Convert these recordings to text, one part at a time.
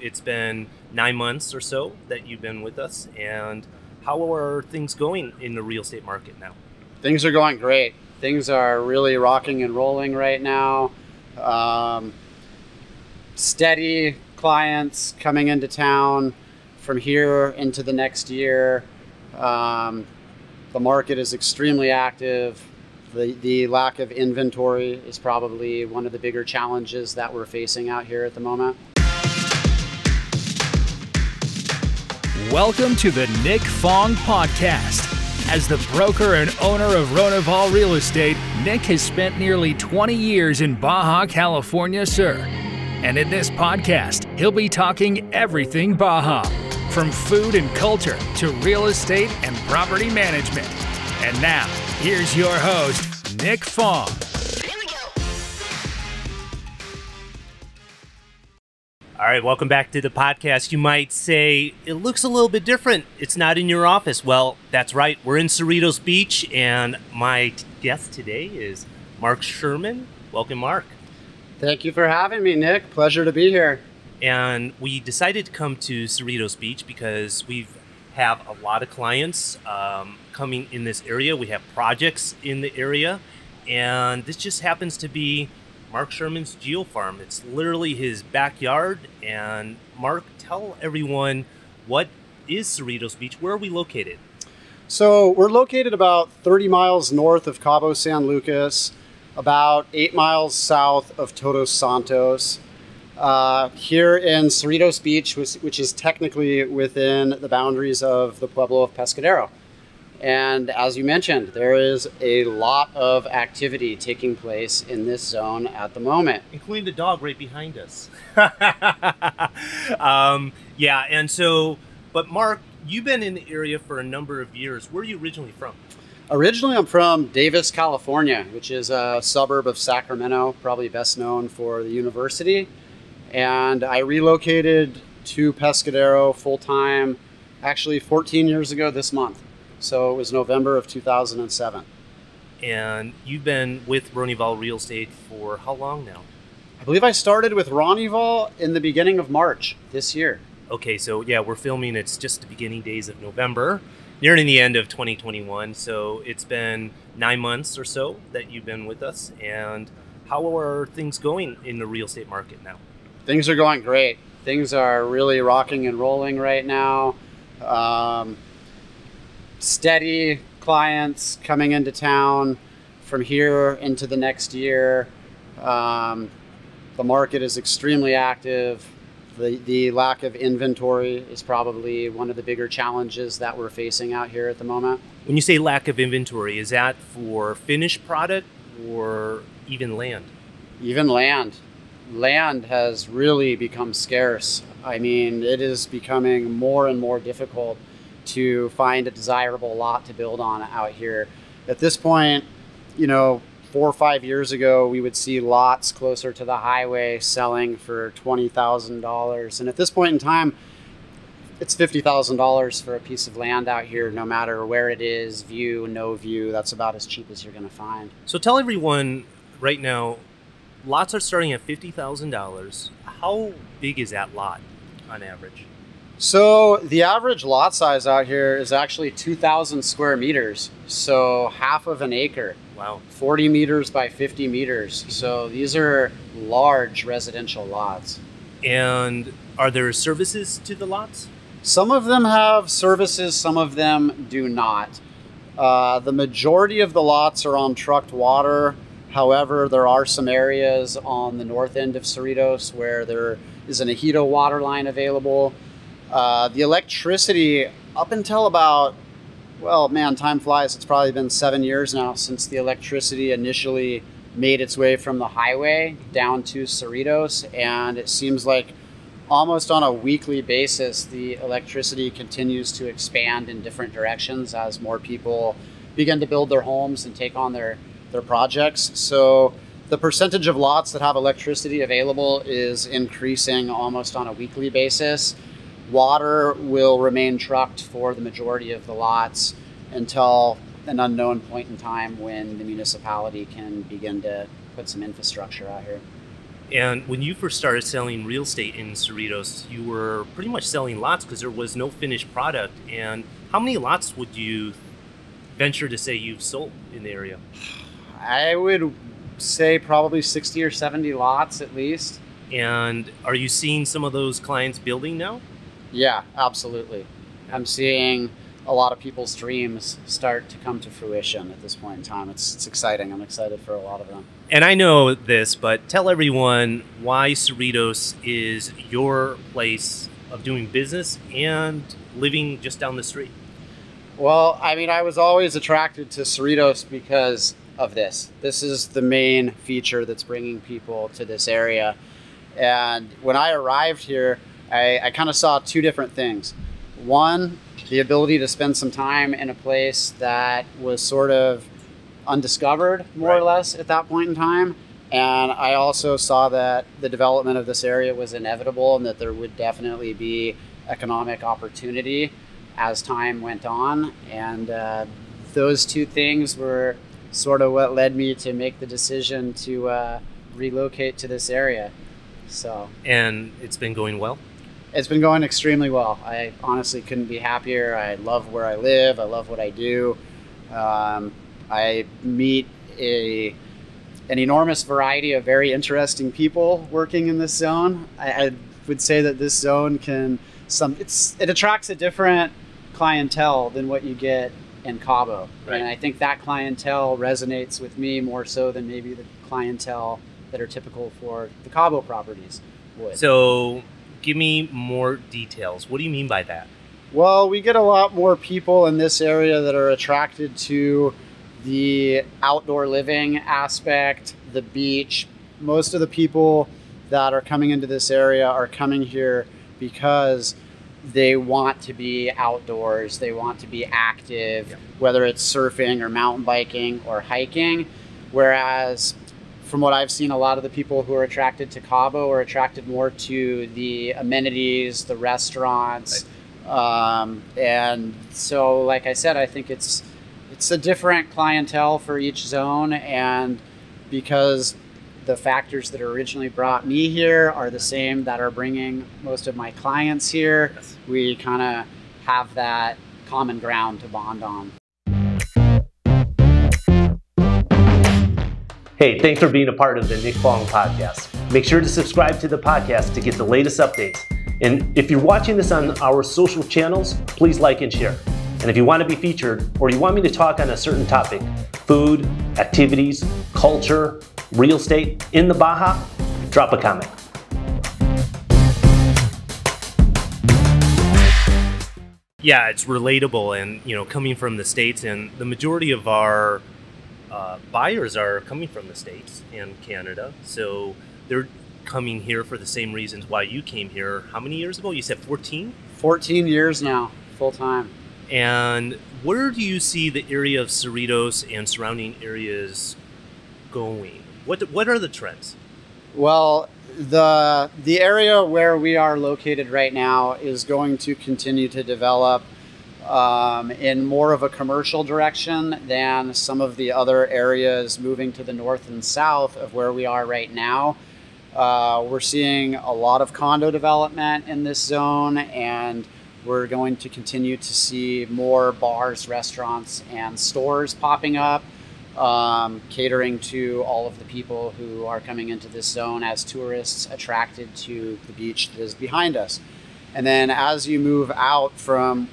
it's been 9 months or so that you've been with us. And how are things going in the real estate market now? Things are going great. Things are really rocking and rolling right now. Steady clients coming into town from here into the next year. The market is extremely active. The lack of inventory is probably one of the bigger challenges that we're facing out here at the moment. Welcome to the Nick Fong Podcast. As the broker and owner of Ronival Real Estate, Nick has spent nearly 20 years in Baja, California, sir. And in this podcast, he'll be talking everything Baja, from food and culture to real estate and property management. And now, here's your host, Nick Fong. Here we go. All right, welcome back to the podcast. You might say, it looks a little bit different. It's not in your office. Well, that's right. We're in Cerritos Beach, and my guest today is Mark Sherman. Welcome, Mark. Thank you for having me, Nick. Pleasure to be here. And we decided to come to Cerritos Beach because we have a lot of clients coming in this area. We have projects in the area, and this just happens to be Mark Sherman's geofarm. It's literally his backyard. And Mark, tell everyone, what is Cerritos Beach? Where are we located? So we're located about 30 miles north of Cabo San Lucas, about 8 miles south of Todos Santos. Here in Cerritos Beach, which is technically within the boundaries of the Pueblo of Pescadero. And as you mentioned, there is a lot of activity taking place in this zone at the moment. Including the dog right behind us. But Mark, you've been in the area for a number of years. Where are you originally from? Originally, I'm from Davis, California, which is a suburb of Sacramento, probably best known for the university. And I relocated to Pescadero full-time, actually 14 years ago this month. So it was November of 2007. And you've been with Ronival Real Estate for how long now? I believe I started with Ronival in the beginning of March this year. Okay, so yeah, we're filming. It's just the beginning days of November, nearing the end of 2021. So it's been 9 months or so that you've been with us. And how are things going in the real estate market now? Things are going great. Things are really rocking and rolling right now. Steady clients coming into town from here into the next year. The market is extremely active. The lack of inventory is probably one of the bigger challenges that we're facing out here at the moment. When you say lack of inventory, is that for finished product or even land? Even land. Land has really become scarce. I mean, it is becoming more and more difficult to find a desirable lot to build on out here. At this point, 4 or 5 years ago, we would see lots closer to the highway selling for $20,000. And at this point in time, it's $50,000 for a piece of land out here, no matter where it is, view, no view. That's about as cheap as you're going to find. So tell everyone right now, lots are starting at $50,000. How big is that lot on average? So the average lot size out here is actually 2,000 square meters. So half of an acre. Wow. 40 meters by 50 meters. So these are large residential lots. And are there services to the lots? Some of them have services, some of them do not. The majority of the lots are on trucked water. However, there are some areas on the north end of Cerritos where there is an Ejido water line available. The electricity, up until about, time flies. It's probably been 7 years now since the electricity initially made its way from the highway down to Cerritos. And it seems like almost on a weekly basis, the electricity continues to expand in different directions as more people begin to build their homes and take on their projects. So the percentage of lots that have electricity available is increasing almost on a weekly basis. Water will remain trucked for the majority of the lots until an unknown point in time when the municipality can begin to put some infrastructure out here. And when you first started selling real estate in Cerritos, you were pretty much selling lots because there was no finished product. And how many lots would you venture to say you've sold in the area? I would say probably 60 or 70 lots at least. And are you seeing some of those clients building now? Yeah, absolutely. I'm seeing a lot of people's dreams start to come to fruition at this point in time. It's exciting. I'm excited for a lot of them. And I know this, but tell everyone why Cerritos is your place of doing business and living just down the street. Well, I mean, I was always attracted to Cerritos because of this. This is the main feature that's bringing people to this area. And when I arrived here, I kind of saw two different things. One, the ability to spend some time in a place that was sort of undiscovered, more or less, at that point in time. And I also saw that the development of this area was inevitable and that there would definitely be economic opportunity as time went on. And those two things were sort of what led me to make the decision to relocate to this area. So, and it's been going well? It's been going extremely well. I honestly couldn't be happier. I love where I live. I love what I do. I meet an enormous variety of very interesting people working in this zone. I would say that this zone it attracts a different clientele than what you get in Cabo. Right. And I think that clientele resonates with me more so than maybe the clientele that are typical for the Cabo properties would. So give me more details. What do you mean by that? Well, we get a lot more people in this area that are attracted to the outdoor living aspect, the beach. Most of the people that are coming into this area are coming here because they want to be outdoors. They want to be active, Yep. whether it's surfing or mountain biking or hiking. Whereas from what I've seen, a lot of the people who are attracted to Cabo are attracted more to the amenities, the restaurants. Right. And so, like I said, I think it's a different clientele for each zone. And because the factors that originally brought me here are the same that are bringing most of my clients here, Yes. we kind of have that common ground to bond on. Hey, thanks for being a part of the Nick Fong podcast. Make sure to subscribe to the podcast to get the latest updates. And if you're watching this on our social channels, please like and share. And if you want to be featured or you want me to talk on a certain topic, food, activities, culture, real estate in the Baja, drop a comment. Yeah, it's relatable, and coming from the States, and the majority of our buyers are coming from the States and Canada, so they're coming here for the same reasons why you came here. How many years ago? You said 14? 14 years now, full time. And where do you see the area of Cerritos and surrounding areas going? What are the trends? Well, the area where we are located right now is going to continue to develop in more of a commercial direction than some of the other areas moving to the north and south of where we are right now. We're seeing a lot of condo development in this zone, and we're going to continue to see more bars, restaurants, and stores popping up, catering to all of the people who are coming into this zone as tourists attracted to the beach that is behind us. And then as you move out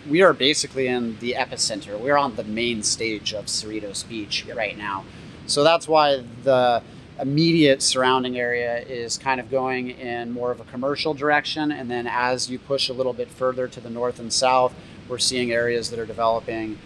we are basically in the epicenter. We're on the main stage of Cerritos Beach right now. So that's why the immediate surrounding area is kind of going in more of a commercial direction. And then as you push a little bit further to the north and south, we're seeing areas that are developing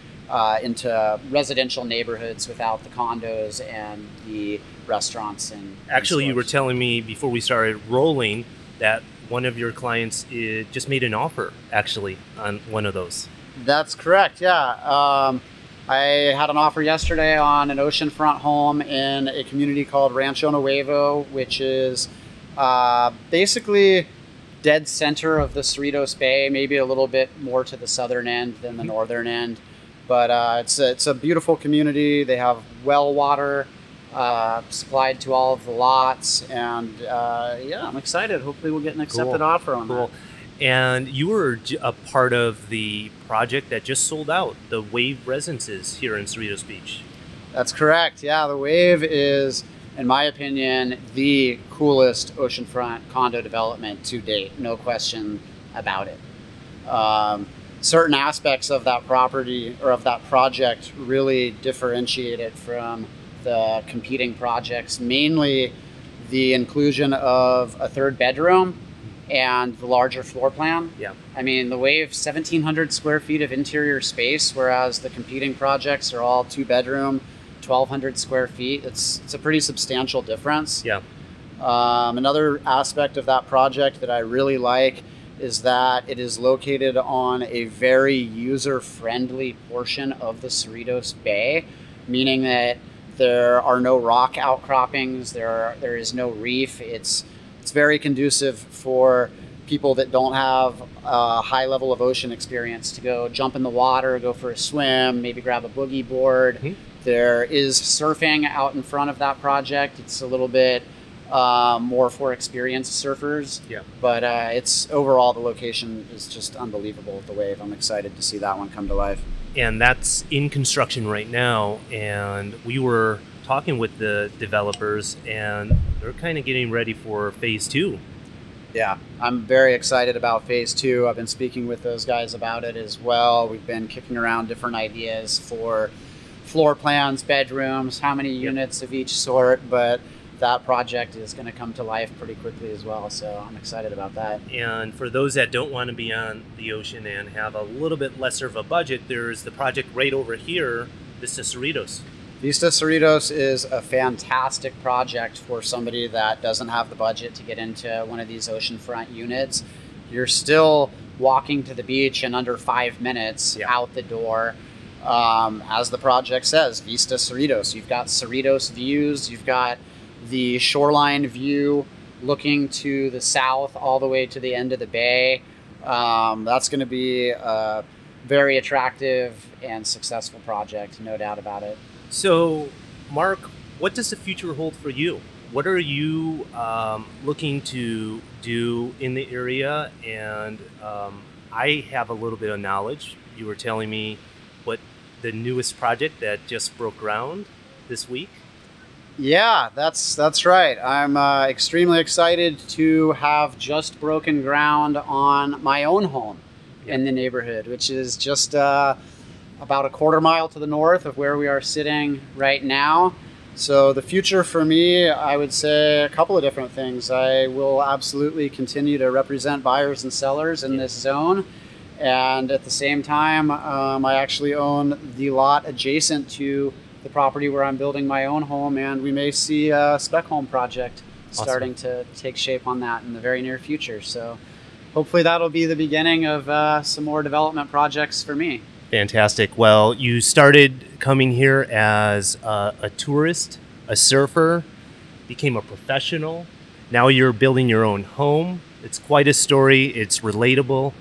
into residential neighborhoods without the condos and the restaurants. And Actually, you stores. were telling me before we started rolling that one of your clients just made an offer, actually, on one of those. That's correct, yeah. I had an offer yesterday on an oceanfront home in a community called Rancho Nuevo, which is basically dead center of the Cerritos Bay, maybe a little bit more to the southern end than the northern end. But it's a beautiful community. They have well water. supplied to all of the lots, and yeah, I'm excited. Hopefully we'll get an accepted offer on that. And you were a part of the project that just sold out, the Wave Residences here in Cerritos Beach. That's correct. Yeah, the Wave is, in my opinion, the coolest oceanfront condo development to date. No question about it. Certain aspects of that property or of that project really differentiate it from the competing projects, mainly the inclusion of a third bedroom and the larger floor plan. Yeah. I mean, the Wave, 1,700 square feet of interior space, whereas the competing projects are all 2-bedroom, 1,200 square feet. It's a pretty substantial difference. Yeah. Another aspect of that project that I really like is that it is located on a very user-friendly portion of the Cerritos Bay, meaning that there are no rock outcroppings, there is no reef. It's very conducive for people that don't have a high level of ocean experience to go jump in the water, go for a swim, maybe grab a boogie board. Mm-hmm. There is surfing out in front of that project. It's a little bit more for experienced surfers. Yeah. But it's overall, the location is just unbelievable with the Wave. I'm excited to see that one come to life. And that's in construction right now. And we were talking with the developers, and they're kind of getting ready for phase 2. Yeah, I'm very excited about phase 2. I've been speaking with those guys about it as well. We've been kicking around different ideas for floor plans, bedrooms, how many units of each sort, but that project is going to come to life pretty quickly as well, so I'm excited about that. And for those that don't want to be on the ocean and have a little bit lesser of a budget, there's the project right over here, Vista Cerritos. Vista Cerritos is a fantastic project for somebody that doesn't have the budget to get into one of these oceanfront units. You're still walking to the beach in under 5 minutes out the door. As the project says, Vista Cerritos. You've got Cerritos views, you've got the shoreline view looking to the south all the way to the end of the bay. That's going to be a very attractive and successful project, no doubt about it. So, Mark, what does the future hold for you? What are you looking to do in the area? And I have a little bit of knowledge. You were telling me what the newest project that just broke ground this week. Yeah, that's right. I'm extremely excited to have just broken ground on my own home in the neighborhood, which is just about a quarter mile to the north of where we are sitting right now. So the future for me, I would say a couple of different things. I will absolutely continue to represent buyers and sellers in this zone. And at the same time, I actually own the lot adjacent to the property where I'm building my own home, and we may see a spec home project starting to take shape on that in the very near future. So hopefully that'll be the beginning of some more development projects for me. Fantastic. Well, you started coming here as a tourist, a surfer, became a professional. Now you're building your own home. It's quite a story. It's relatable.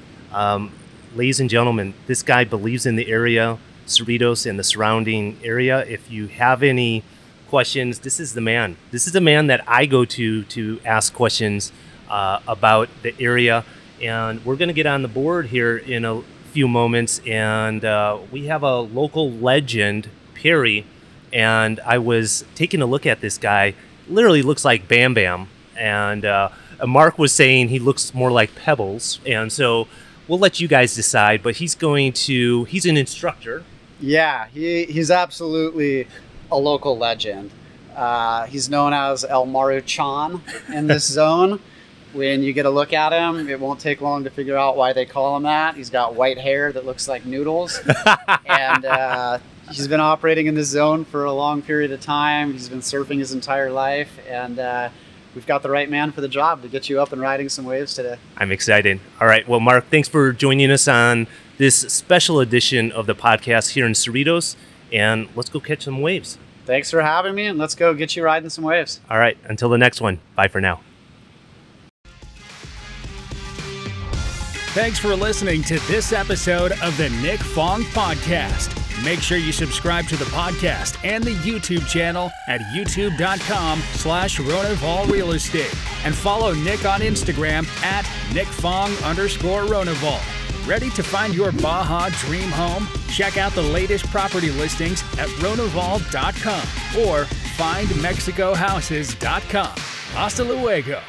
Ladies and gentlemen, this guy believes in the area, Cerritos and the surrounding area. If you have any questions, this is the man. This is the man that I go to ask questions about the area. And we're going to get on the board here in a few moments. And we have a local legend, Perry. And I was taking a look at this guy. Literally looks like Bam Bam. And Mark was saying he looks more like Pebbles. And so we'll let you guys decide. But he's an instructor. Yeah, he's absolutely a local legend. He's known as El Maruchan in this zone. When you get a look at him, it won't take long to figure out why they call him that. He's got white hair that looks like noodles. And he's been operating in this zone for a long period of time. He's been surfing his entire life. And we've got the right man for the job to get you up and riding some waves today. I'm excited. All right. Well, Mark, thanks for joining us on this special edition of the podcast here in Cerritos. And let's go catch some waves. Thanks for having me, and let's go get you riding some waves. All right. Until the next one. Bye for now. Thanks for listening to this episode of the Nick Fong Podcast. Make sure you subscribe to the podcast and the YouTube channel at youtube.com/Ronival Real Estate. And follow Nick on Instagram at NickFong_Ronival. Ready to find your Baja dream home? Check out the latest property listings at Ronival.com or findmexicohouses.com. Hasta luego.